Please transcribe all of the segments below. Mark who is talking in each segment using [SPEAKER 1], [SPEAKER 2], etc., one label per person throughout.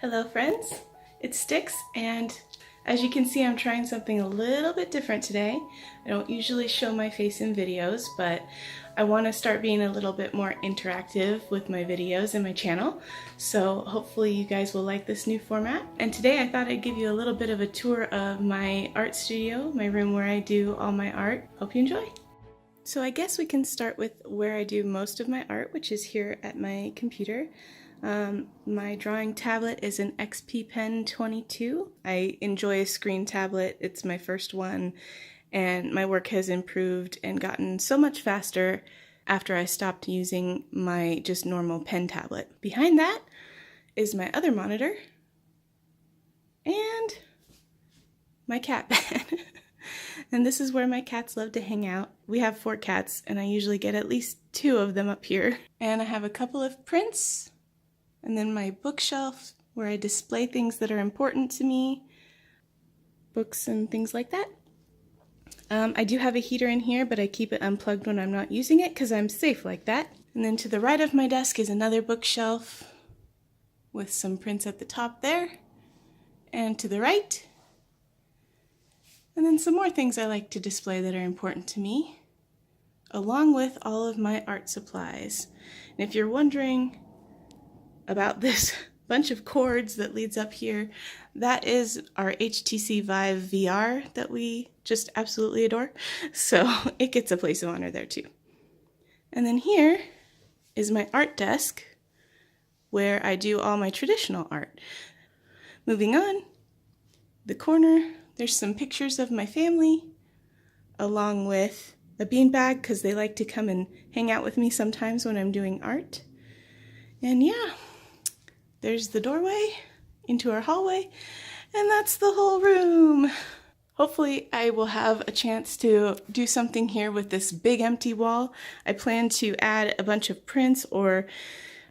[SPEAKER 1] Hello friends, it's Styx, and as you can see I'm trying something a little bit different today. I don't usually show my face in videos, but I want to start being a little bit more interactive with my videos and my channel, so hopefully you guys will like this new format. And today I thought I'd give you a little bit of a tour of my art studio, my room where I do all my art. Hope you enjoy! So I guess we can start with where I do most of my art, which is here at my computer. My drawing tablet is an XP Pen 22. I enjoy a screen tablet. It's my first one, and my work has improved and gotten so much faster after I stopped using my just normal pen tablet. Behind that is my other monitor and my cat bed. And this is where my cats love to hang out. We have 4 cats, and I usually get at least 2 of them up here. And I have a couple of prints, and then my bookshelf where I display things that are important to me, books and things like that. I do have a heater in here, but I keep it unplugged when I'm not using it because I'm safe like that. And then to the right of my desk is another bookshelf with some prints at the top there, and to the right. And then some more things I like to display that are important to me, along with all of my art supplies. And if you're wondering about this bunch of cords that leads up here, that is our HTC Vive VR that we just absolutely adore. So it gets a place of honor there too. And then here is my art desk where I do all my traditional art. Moving on, the corner, there's some pictures of my family, along with a beanbag because they like to come and hang out with me sometimes when I'm doing art. And yeah, there's the doorway into our hallway, and that's the whole room. Hopefully I will have a chance to do something here with this big empty wall. I plan to add a bunch of prints, or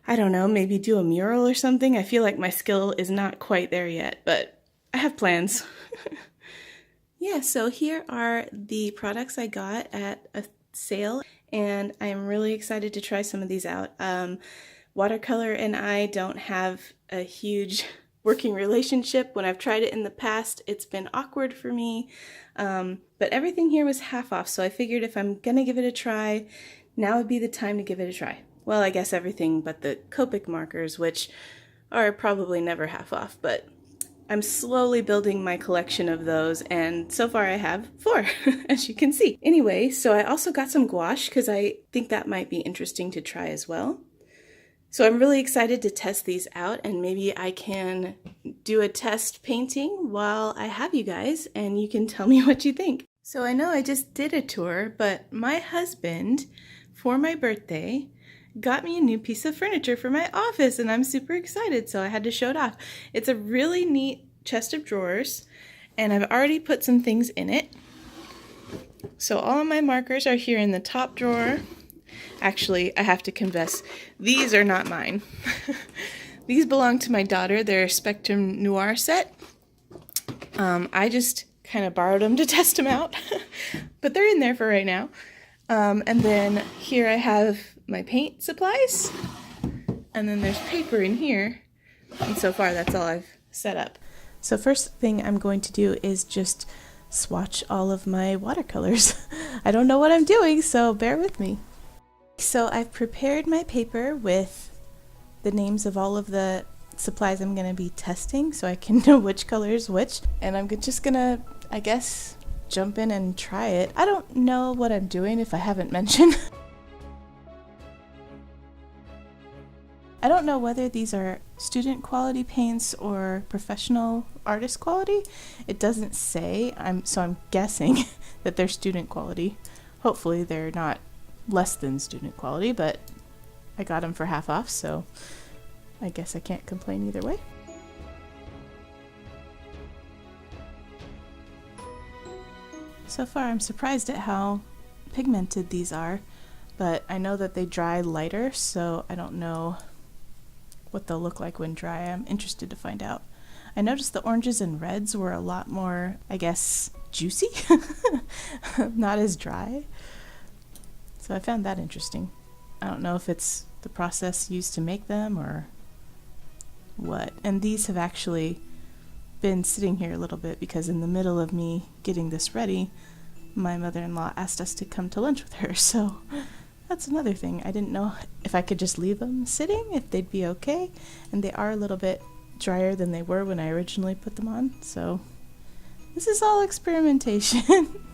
[SPEAKER 1] I don't know, maybe do a mural or something. I feel like my skill is not quite there yet, but I have plans. Yeah, so here are the products I got at a sale, and I'm really excited to try some of these out. Watercolor and I don't have a huge working relationship. When I've tried it in the past, it's been awkward for me, but everything here was half off, so I figured if I'm gonna give it a try, now would be the time to give it a try. Well, I guess everything but the Copic markers, which are probably never half off, but I'm slowly building my collection of those, and so far I have 4, as you can see. Anyway, so I also got some gouache because I think that might be interesting to try as well. So I'm really excited to test these out, and maybe I can do a test painting while I have you guys, and you can tell me what you think. So I know I just did a tour, but my husband, for my birthday, got me a new piece of furniture for my office, and I'm super excited, so I had to show it off. It's a really neat chest of drawers, and I've already put some things in it. So all of my markers are here in the top drawer. Actually, I have to confess, these are not mine. These belong to my daughter. They're a Spectrum Noir set. I just kind of borrowed them to test them out, but they're in there for right now. And then here I have my paint supplies, and then there's paper in here, and so far that's all I've set up. So first thing I'm going to do is just swatch all of my watercolors. I don't know what I'm doing, so bear with me. So I've prepared my paper with the names of all of the supplies I'm going to be testing so I can know which color is which, and I'm just gonna, I guess, jump in and try it. I don't know what I'm doing if I haven't mentioned. I don't know whether these are student quality paints or professional artist quality. It doesn't say, so I'm guessing that they're student quality. Hopefully they're not less than student quality, but I got them for half off, so I guess I can't complain either way. So far I'm surprised at how pigmented these are, but I know that they dry lighter, so I don't know what they'll look like when dry. I'm interested to find out. I noticed the oranges and reds were a lot more, I guess, juicy, not as dry. So I found that interesting. I don't know if it's the process used to make them or what. And these have actually been sitting here a little bit because in the middle of me getting this ready, my mother-in-law asked us to come to lunch with her, so that's another thing. I didn't know if I could just leave them sitting, if they'd be okay, and they are a little bit drier than they were when I originally put them on, so this is all experimentation.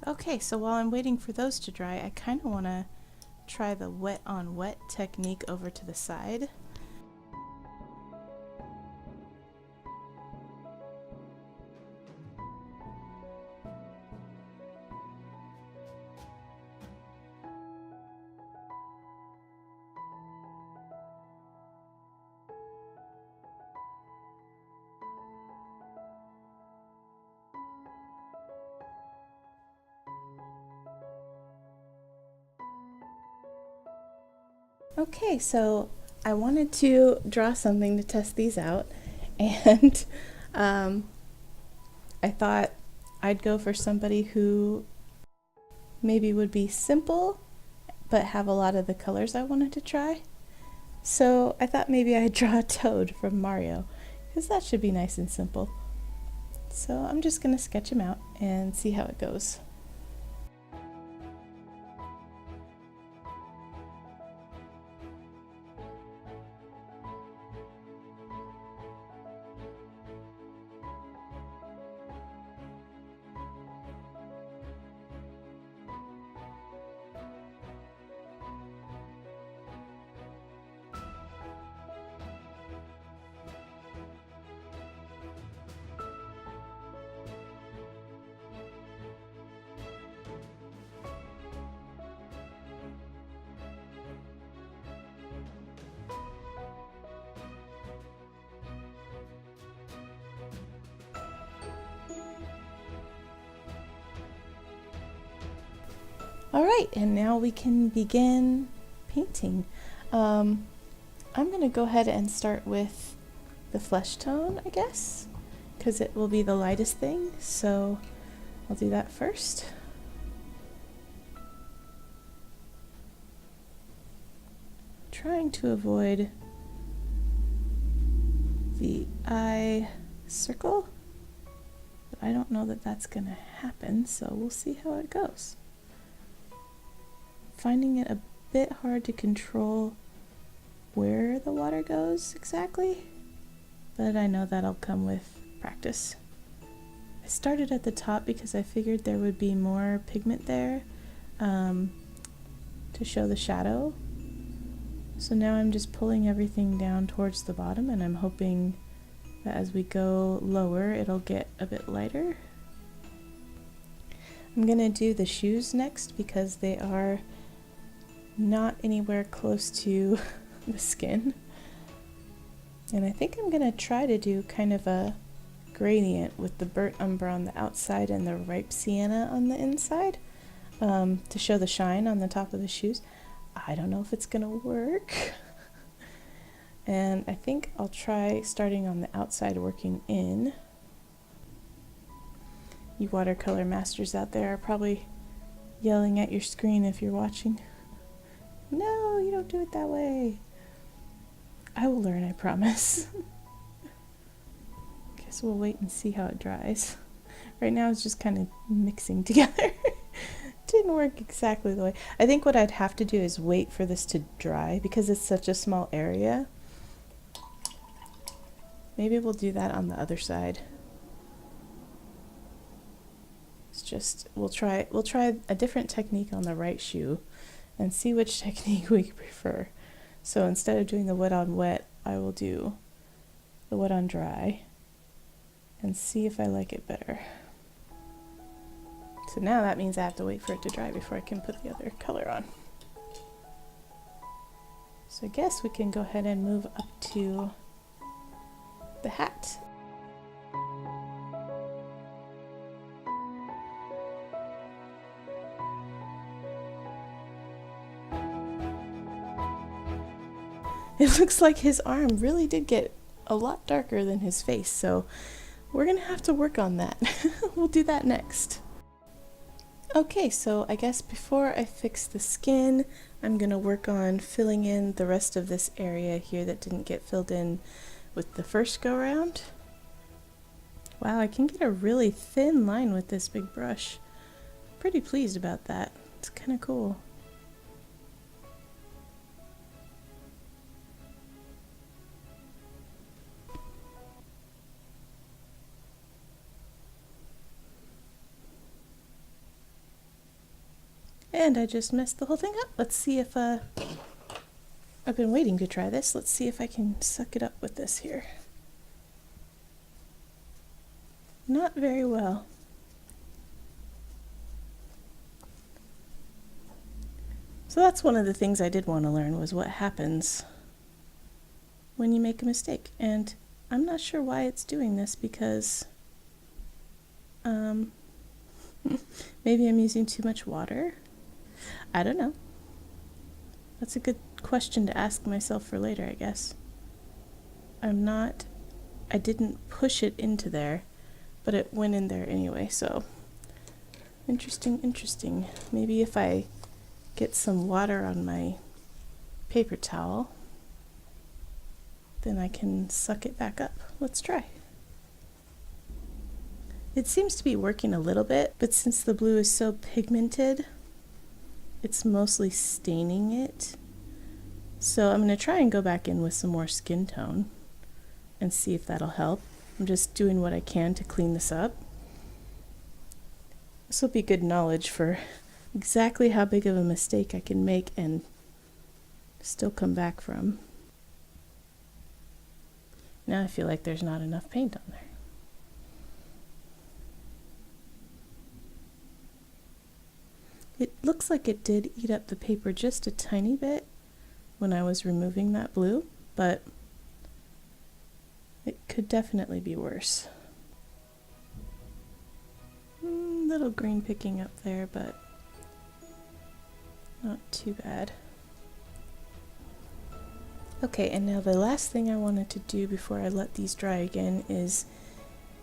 [SPEAKER 1] Okay, so while I'm waiting for those to dry, I kind of want to try the wet on wet technique over to the side. Okay, so I wanted to draw something to test these out, and I thought I'd go for somebody who maybe would be simple but have a lot of the colors I wanted to try. So I thought maybe I'd draw a Toad from Mario, because that should be nice and simple. So I'm just going to sketch him out and see how it goes. Alright, and now we can begin painting. I'm going to go ahead and start with the flesh tone, I guess, because it will be the lightest thing, so I'll do that first. Trying to avoid the eye circle, but I don't know that that's going to happen, so we'll see how it goes. Finding it a bit hard to control where the water goes exactly, but I know that'll come with practice. I started at the top because I figured there would be more pigment there to show the shadow. So now I'm just pulling everything down towards the bottom, and I'm hoping that as we go lower it'll get a bit lighter. I'm gonna do the shoes next because they are not anywhere close to the skin. And I think I'm gonna try to do kind of a gradient with the burnt umber on the outside and the ripe sienna on the inside to show the shine on the top of the shoes. I don't know if it's gonna work. And I think I'll try starting on the outside working in. You watercolor masters out there are probably yelling at your screen if you're watching. No, you don't do it that way. I will learn, I promise. Guess we'll wait and see how it dries. Right now it's just kind of mixing together. Didn't work exactly the way. I think what I'd have to do is wait for this to dry because it's such a small area. Maybe we'll do that on the other side. It's just we'll try a different technique on the right shoe and see which technique we prefer. So instead of doing the wet on wet, I will do the wet on dry and see if I like it better. So now that means I have to wait for it to dry before I can put the other color on. So I guess we can go ahead and move up to the hat. It looks like his arm really did get a lot darker than his face, so we're gonna have to work on that. We'll do that next. Okay, so I guess before I fix the skin, I'm gonna work on filling in the rest of this area here that didn't get filled in with the first go round. Wow, I can get a really thin line with this big brush. Pretty pleased about that. It's kind of cool. And I just messed the whole thing up. Let's see if, I've been waiting to try this. Let's see if I can suck it up with this here. Not very well. So that's one of the things I did want to learn, was what happens when you make a mistake. And I'm not sure why it's doing this, because maybe I'm using too much water. I don't know. That's a good question to ask myself for later, I guess. I didn't push it into there, but it went in there anyway, so interesting. Maybe if I get some water on my paper towel, then I can suck it back up. Let's try. It seems to be working a little bit, but since the blue is so pigmented, it's mostly staining it. So I'm going to try and go back in with some more skin tone and see if that'll help. I'm just doing what I can to clean this up. This will be good knowledge for exactly how big of a mistake I can make and still come back from. Now I feel like there's not enough paint on there. It looks like it did eat up the paper just a tiny bit when I was removing that blue, but it could definitely be worse. Little green picking up there, but not too bad. Okay, and now the last thing I wanted to do before I let these dry again is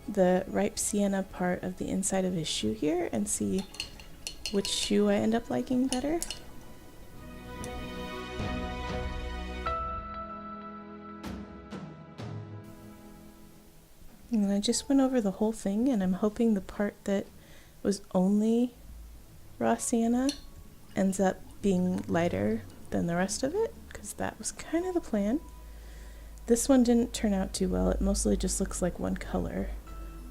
[SPEAKER 1] the ripe sienna part of the inside of his shoe here, and see which shoe I end up liking better. And I just went over the whole thing, and I'm hoping the part that was only raw sienna ends up being lighter than the rest of it, because that was kind of the plan. This one didn't turn out too well. It mostly just looks like one color.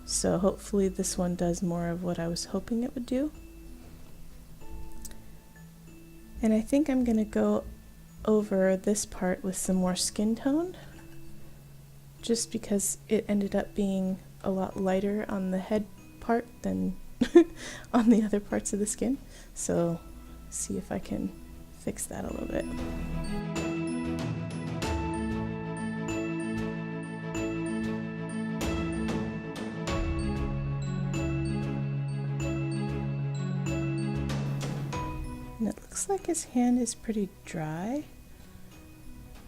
[SPEAKER 1] So hopefully this one does more of what I was hoping it would do. And I think I'm going to go over this part with some more skin tone, just because it ended up being a lot lighter on the head part than on the other parts of the skin. So see if I can fix that a little bit. And it looks like his hand is pretty dry,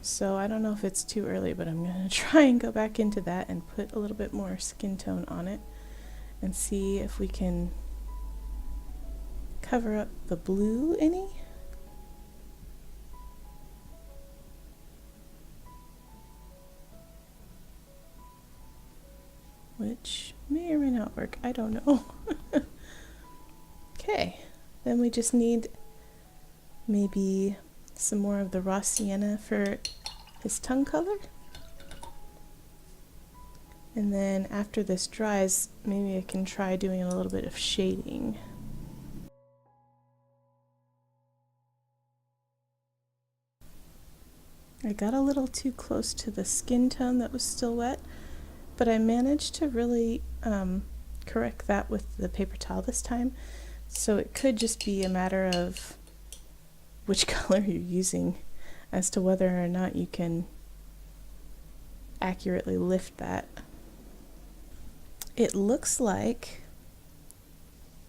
[SPEAKER 1] so I don't know if it's too early, but I'm going to try and go back into that and put a little bit more skin tone on it and see if we can cover up the blue any. Which may or may not work, I don't know. Okay, then we just need maybe some more of the raw sienna for his tongue color. And then after this dries, maybe I can try doing a little bit of shading. I got a little too close to the skin tone that was still wet, but I managed to really correct that with the paper towel this time. So it could just be a matter of which color you're using as to whether or not you can accurately lift that. It looks like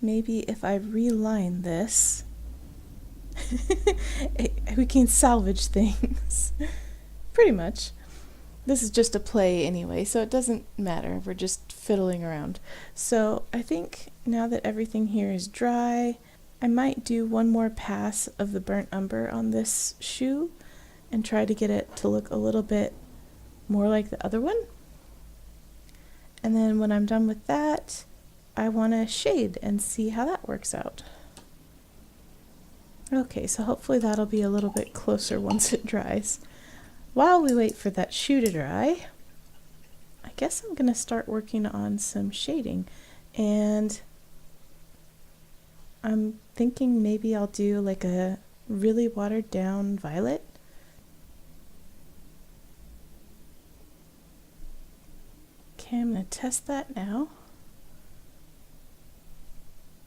[SPEAKER 1] maybe if I reline this, we can salvage things. Pretty much. This is just a play anyway, so it doesn't matter. We're just fiddling around. So I think now that everything here is dry, I might do one more pass of the burnt umber on this shoe and try to get it to look a little bit more like the other one. And then when I'm done with that, I want to shade and see how that works out. Okay, so hopefully that'll be a little bit closer once it dries. While we wait for that shoe to dry, I guess I'm going to start working on some shading, and I'm thinking maybe I'll do like a really watered down violet. Okay, I'm going to test that now.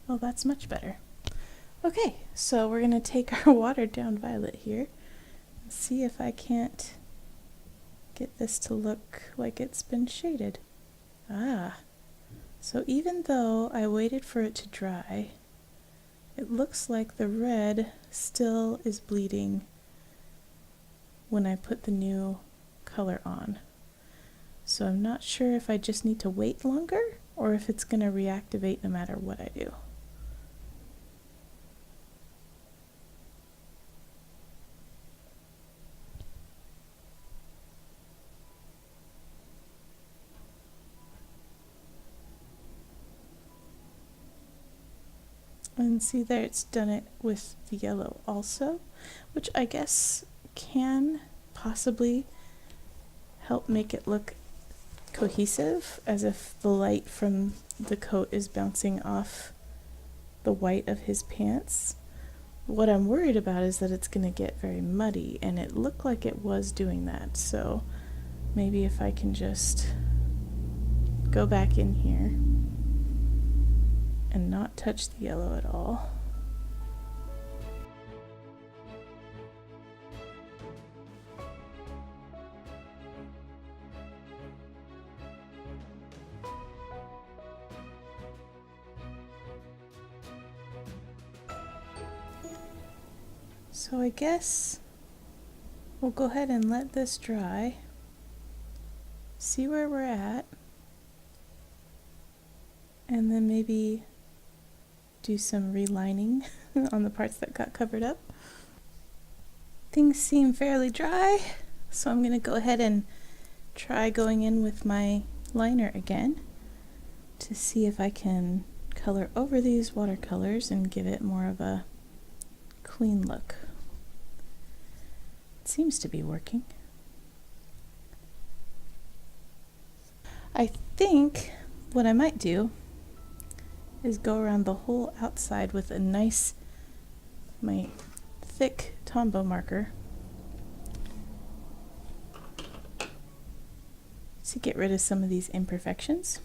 [SPEAKER 1] Oh, that's much better. Okay, so we're going to take our watered down violet here and see if I can't get this to look like it's been shaded. So even though I waited for it to dry, it looks like the red still is bleeding when I put the new color on. So I'm not sure if I just need to wait longer or if it's going to reactivate no matter what I do. And see there, it's done it with the yellow also, which I guess can possibly help make it look cohesive, as if the light from the coat is bouncing off the white of his pants. What I'm worried about is that it's going to get very muddy, and it looked like it was doing that, so maybe if I can just go back in here and not touch the yellow at all. So I guess we'll go ahead and let this dry, see where we're at, and then maybe do some relining on the parts that got covered up. Things seem fairly dry, so I'm going to go ahead and try going in with my liner again to see if I can color over these watercolors and give it more of a clean look. It seems to be working. I think what I might do is go around the whole outside with a nice, my thick Tombow marker to get rid of some of these imperfections.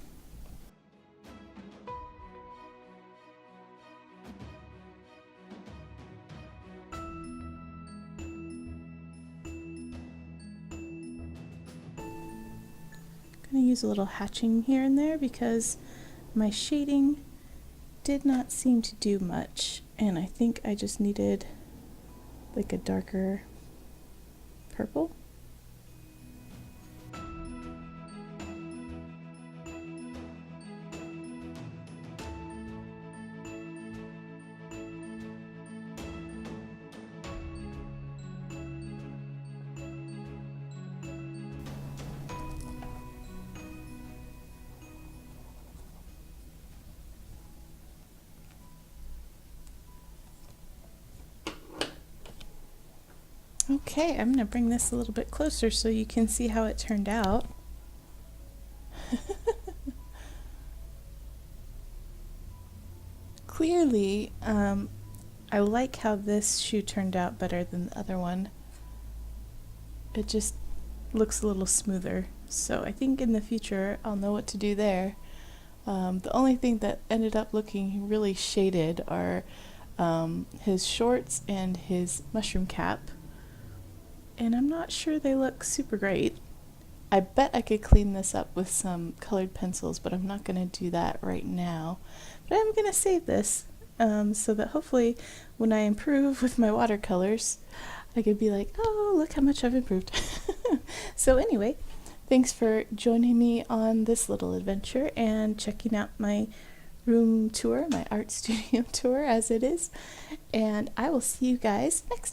[SPEAKER 1] I'm going to use a little hatching here and there because my shading did not seem to do much, and I think I just needed like a darker purple. Okay, I'm going to bring this a little bit closer so you can see how it turned out. Clearly, I like how this shoe turned out better than the other one. It just looks a little smoother, so I think in the future I'll know what to do there. The only thing that ended up looking really shaded are his shorts and his mushroom cap. And I'm not sure they look super great. I bet I could clean this up with some colored pencils, but I'm not going to do that right now. But I'm going to save this so that hopefully when I improve with my watercolors, I could be like, oh, look how much I've improved. So anyway, thanks for joining me on this little adventure and checking out my room tour, my art studio tour as it is. And I will see you guys next time.